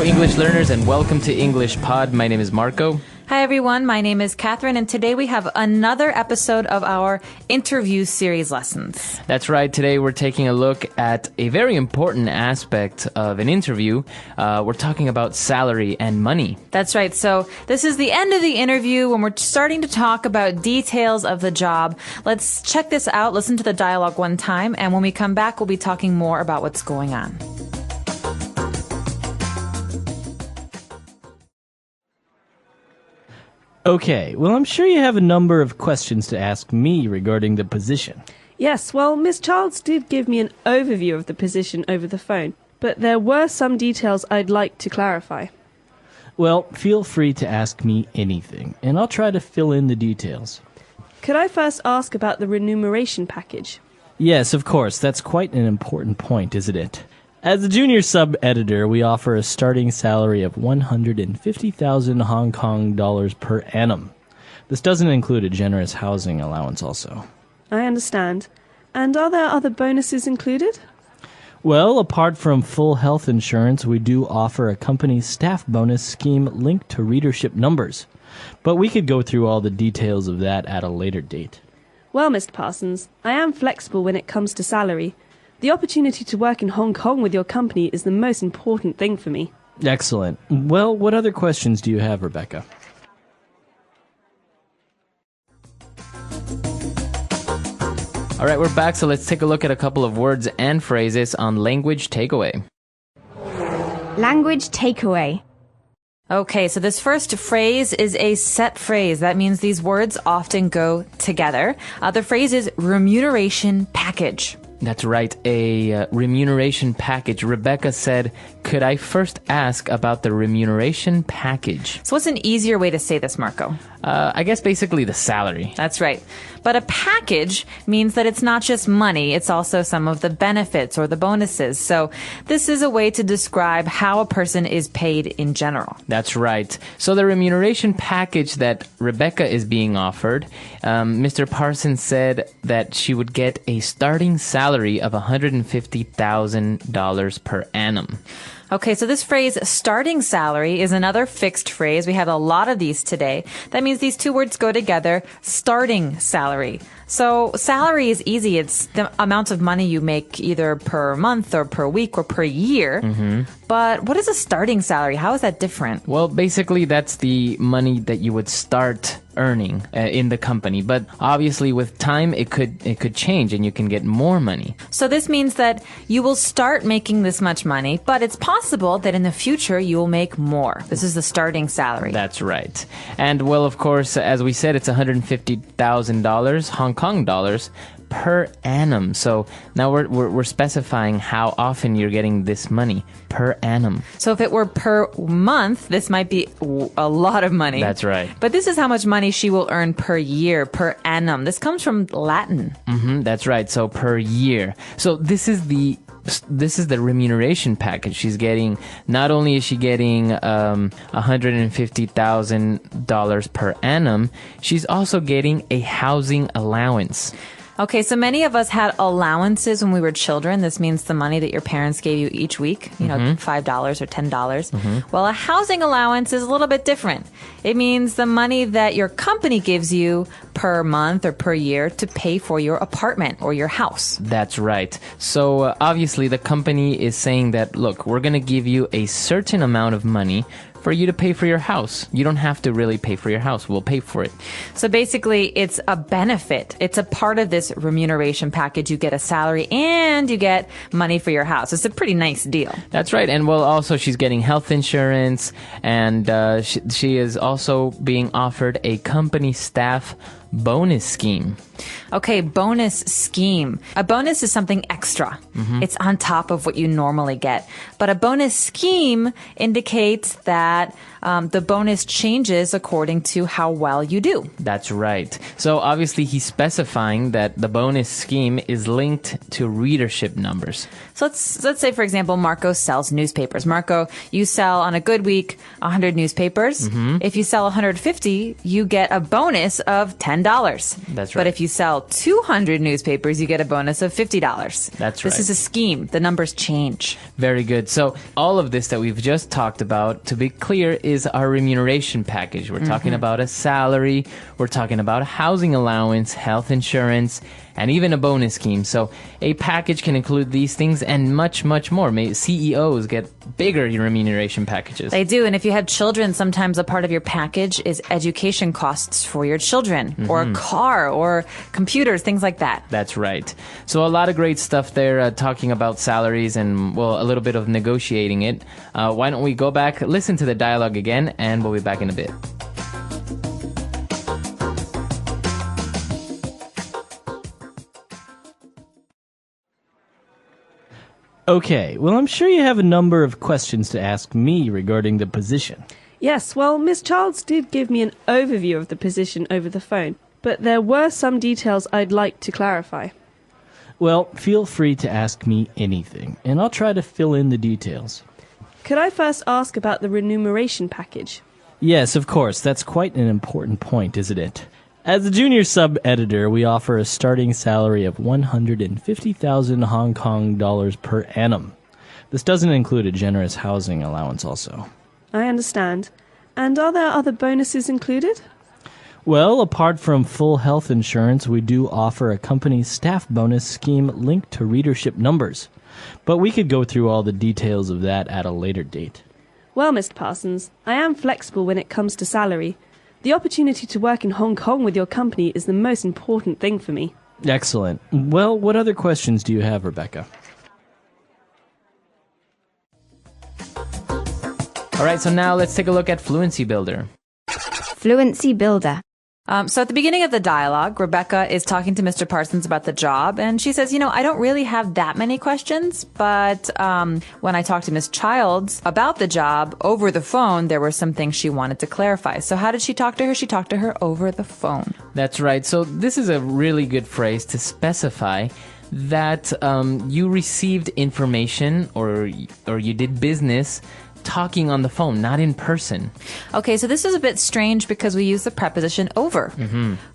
Hello, English learners, and welcome to EnglishPod. My name is Marco. Hi, everyone. My name is Catherine, and today we have another episode of our interview series lessons. That's right. Today we're taking a look at a very important aspect of an interview. We're talking about salary and money. That's right. So this is the end of the interview when we're starting to talk about details of the job. Let's check this out, listen to the dialogue one time, and when we come back, we'll be talking more about what's going on. Okay, well, I'm sure you have a number of questions to ask me regarding the position. Yes, well, Miss Childs did give me an overview of the position over the phone, but there were some details I'd like to clarify. Well, feel free to ask me anything, and I'll try to fill in the details. Could I first ask about the remuneration package? Yes, of course, that's quite an important point, isn't it? As a junior sub-editor, we offer a starting salary of 150,000 Hong Kong dollars per annum. This doesn't include a generous housing allowance also. I understand. And are there other bonuses included? Well, apart from full health insurance, we do offer a company staff bonus scheme linked to readership numbers. But we could go through all the details of that at a later date. Well, Mr. Parsons, I am flexible when it comes to salary. The opportunity to work in Hong Kong with your company is the most important thing for me. Excellent. Well, what other questions do you have, Rebecca? All right, we're back, so let's take a look at a couple of words and phrases on language takeaway. Language takeaway. Okay, so this first phrase is a set phrase. That means these words often go together. The phrase is remuneration package. That's right, a remuneration package. Rebecca said, could I first ask about the remuneration package? So what's an easier way to say this, Marco? I guess basically the salary. That's right. But a package means that it's not just money, it's also some of the benefits or the bonuses. So this is a way to describe how a person is paid in general. That's right. So the remuneration package that Rebecca is being offered, Mr. Parsons said that she would get a starting salary of $150,000 per annum. Okay, so this phrase, starting salary, is another fixed phrase. We have a lot of these today. That means these two words go together, starting salary. So salary is easy. It's the amount of money you make either per month or per week or per year. Mm-hmm. But what is a starting salary? How is that different? Well, basically, that's the money that you would start earning in the company. But obviously, with time, it could change and you can get more money. So this means that you will start making this much money, but it's possible that in the future you will make more. This is the starting salary. That's right. And well, of course, as we said, it's $150,000 Hong Kong dollars per annum. So now we're specifying how often you're getting this money per annum. So if it were per month, this might be a lot of money. That's right. But this is how much money she will earn per year, per annum. This comes from Latin. That's right. So per year. So this is the remuneration package she's getting. Not only is she getting $150,000 per annum, she's also getting a housing allowance. Okay, so many of us had allowances when we were children. This means the money that your parents gave you each week, $5 or $10. Mm-hmm. Well, a housing allowance is a little bit different. It means the money that your company gives you per month or per year to pay for your apartment or your house. That's right. So obviously the company is saying that, look, we're going to give you a certain amount of money for you to pay for your house. You don't have to really pay for your house. We'll pay for it. So basically, it's a benefit. It's a part of this remuneration package. You get a salary and you get money for your house. It's a pretty nice deal. That's right. And well, also she's getting health insurance, and she is also being offered a company staff bonus scheme. Okay, bonus scheme. A bonus is something extra. Mm-hmm. It's on top of what you normally get. But a bonus scheme indicates that the bonus changes according to how well you do. That's right. So obviously he's specifying that the bonus scheme is linked to readership numbers. So let's say, for example, Marco sells newspapers. Marco, you sell on a good week 100 newspapers. Mm-hmm. If you sell 150, you get a bonus of $10. $10. That's But right. if you sell 200 newspapers, you get a bonus of $50. That's This right. is a scheme. The numbers change. Very good. So all of this that we've just talked about, to be clear, is our remuneration package. We're talking about a salary, we're talking about housing allowance, health insurance, and even a bonus scheme. So a package can include these things and much, much more. CEOs get bigger remuneration packages. They do. And if you have children, sometimes a part of your package is education costs for your children, or a car, or computers, things like that. That's right. So a lot of great stuff there, talking about salaries and, well, a little bit of negotiating it. Why don't we go back, listen to the dialogue again, and we'll be back in a bit. Okay, well, I'm sure you have a number of questions to ask me regarding the position. Yes, well, Miss Childs did give me an overview of the position over the phone, but there were some details I'd like to clarify. Well, feel free to ask me anything, and I'll try to fill in the details. Could I first ask about the remuneration package? Yes, of course, that's quite an important point, isn't it? As a junior sub-editor, we offer a starting salary of 150,000 Hong Kong dollars per annum. This doesn't include a generous housing allowance also. I understand. And are there other bonuses included? Well, apart from full health insurance, we do offer a company staff bonus scheme linked to readership numbers. But we could go through all the details of that at a later date. Well, Mr. Parsons, I am flexible when it comes to salary. The opportunity to work in Hong Kong with your company is the most important thing for me. Excellent. Well, what other questions do you have, Rebecca? All right, so now let's take a look at Fluency Builder. Fluency Builder. So at the beginning of the dialogue, Rebecca is talking to Mr. Parsons about the job, and she says, I don't really have that many questions, but when I talked to Miss Childs about the job over the phone, there were some things she wanted to clarify. So how did she talk to her? She talked to her over the phone. That's right. So this is a really good phrase to specify that you received information or you did business talking on the phone, not in person. Okay, so this is a bit strange because we use the preposition over.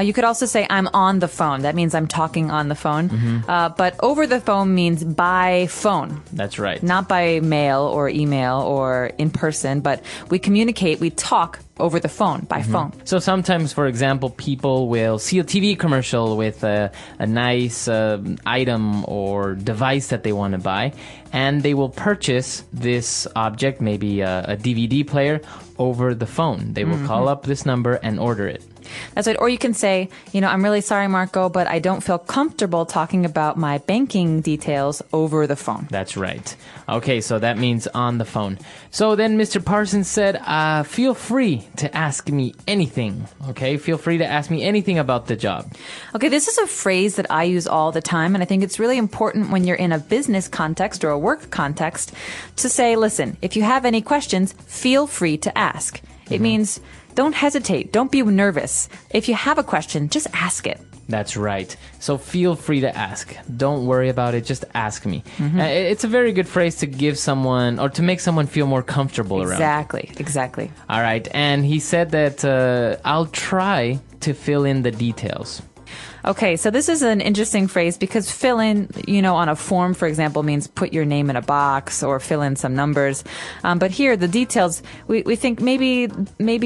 You could also say I'm on the phone. That means I'm talking on the phone. But over the phone means by phone. That's right. Not by mail or email or in person, but we communicate, we talk over the phone, by phone. So sometimes, for example, people will see a TV commercial with a nice item or device that they want to buy, and they will purchase this object, maybe a DVD player, over the phone. They will call up this number and order it. That's right. Or you can say, I'm really sorry, Marco, but I don't feel comfortable talking about my banking details over the phone. That's right. Okay, so that means on the phone. So then Mr. Parsons said, feel free to ask me anything. Okay, feel free to ask me anything about the job. Okay, this is a phrase that I use all the time, and I think it's really important when you're in a business context or a work context to say, listen, if you have any questions, feel free to ask. It means don't hesitate. Don't be nervous. If you have a question, just ask it. That's right. So feel free to ask. Don't worry about it. Just ask me. It's a very good phrase to give someone or to make someone feel more comfortable around. Exactly. All right. And he said that I'll try to fill in the details. Okay, so this is an interesting phrase because fill in, on a form, for example, means put your name in a box or fill in some numbers. But here, the details, we think maybe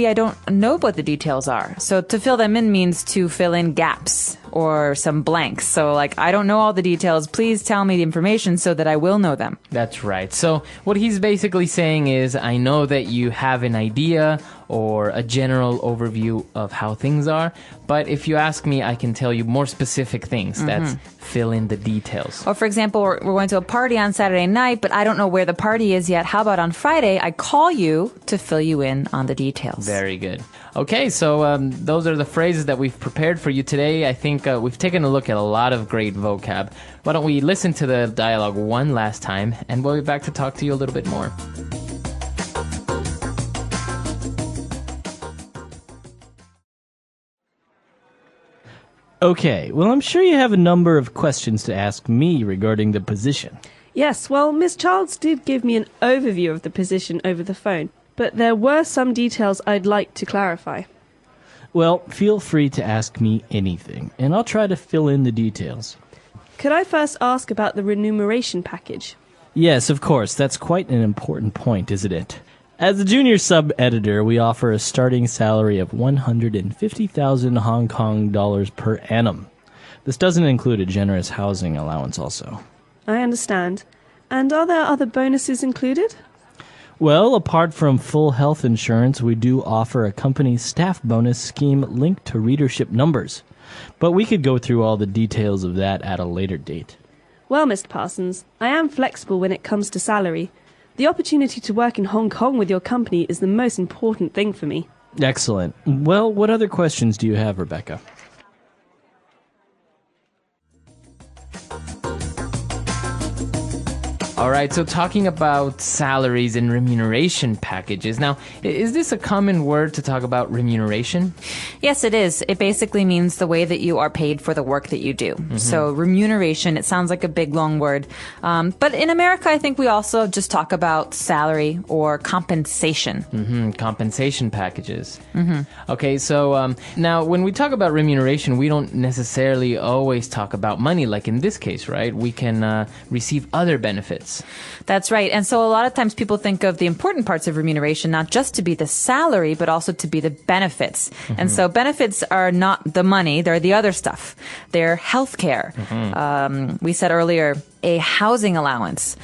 I don't know what the details are. So to fill them in means to fill in gaps or some blanks. So I don't know all the details. Please tell me the information so that I will know them. That's right. So what he's basically saying is, I know that you have an idea or a general overview of how things are, but if you ask me, I can tell you more specific things. That's fill in the details. Or for example, we're going to a party on Saturday night, but I don't know where the party is yet. How about on Friday, I call you to fill you in on the details. Very good. Okay, so those are the phrases that we've prepared for you today. I think we've taken a look at a lot of great vocab. Why don't we listen to the dialogue one last time, and we'll be back to talk to you a little bit more. Okay, well, I'm sure you have a number of questions to ask me regarding the position. Yes, well, Miss Childs did give me an overview of the position over the phone, but there were some details I'd like to clarify. Well, feel free to ask me anything, and I'll try to fill in the details. Could I first ask about the remuneration package? Yes, of course. That's quite an important point, isn't it? As a junior sub-editor, we offer a starting salary of 150,000 Hong Kong dollars per annum. This doesn't include a generous housing allowance also. I understand. And are there other bonuses included? Well, apart from full health insurance, we do offer a company staff bonus scheme linked to readership numbers. But we could go through all the details of that at a later date. Well, Mr. Parsons, I am flexible when it comes to salary. The opportunity to work in Hong Kong with your company is the most important thing for me. Excellent. Well, what other questions do you have, Rebecca? All right, so talking about salaries and remuneration packages. Now, is this a common word to talk about remuneration? Yes, it is. It basically means the way that you are paid for the work that you do. So remuneration, it sounds like a big, long word. But in America, I think we also just talk about salary or compensation. Compensation packages. Okay, so now when we talk about remuneration, we don't necessarily always talk about money, like in this case, right? We can receive other benefits. That's right. And so a lot of times people think of the important parts of remuneration not just to be the salary, but also to be the benefits. And so benefits are not the money, they're the other stuff. They're healthcare. We said earlier, a housing allowance,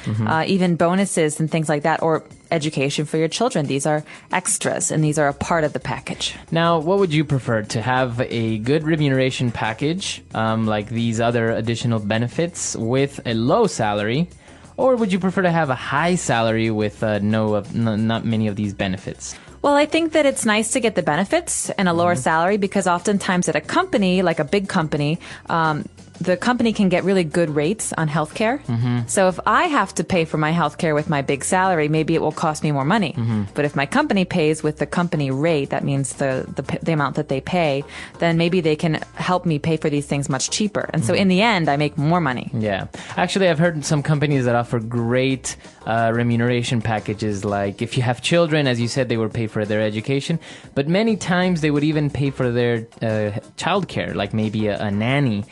even bonuses and things like that, or education for your children. These are extras, and these are a part of the package. Now, what would you prefer? To have a good remuneration package, like these other additional benefits, with a low salary? Or would you prefer to have a high salary with not many of these benefits? Well, I think that it's nice to get the benefits and a lower salary because oftentimes at a company, like a big company, the company can get really good rates on healthcare. So if I have to pay for my healthcare with my big salary, maybe it will cost me more money. But if my company pays with the company rate, that means the amount that they pay, then maybe they can help me pay for these things much cheaper. And so in the end, I make more money. Yeah. Actually, I've heard some companies that offer great remuneration packages. Like if you have children, as you said, they would pay for their education. But many times they would even pay for their childcare, like maybe a nanny.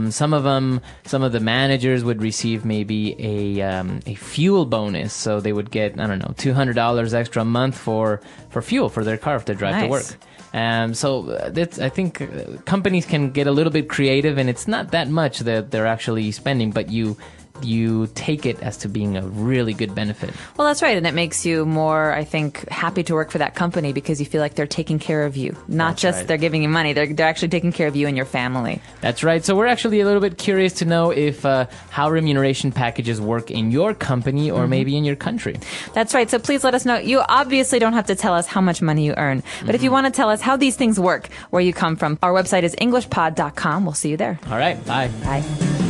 Some of the managers would receive maybe a fuel bonus, so they would get, I don't know, $200 extra a month for fuel for their car if they drive to work. I think companies can get a little bit creative, and it's not that much that they're actually spending, but you take it as to being a really good benefit. Well, that's right. And it makes you more, I think, happy to work for that company because you feel like they're taking care of you. Not just they're giving you money. They're actually taking care of you and your family. That's right. So we're actually a little bit curious to know if how remuneration packages work in your company or maybe in your country. That's right. So please let us know. You obviously don't have to tell us how much money you earn. But if you want to tell us how these things work, where you come from, our website is EnglishPod.com. We'll see you there. All right. Bye. Bye.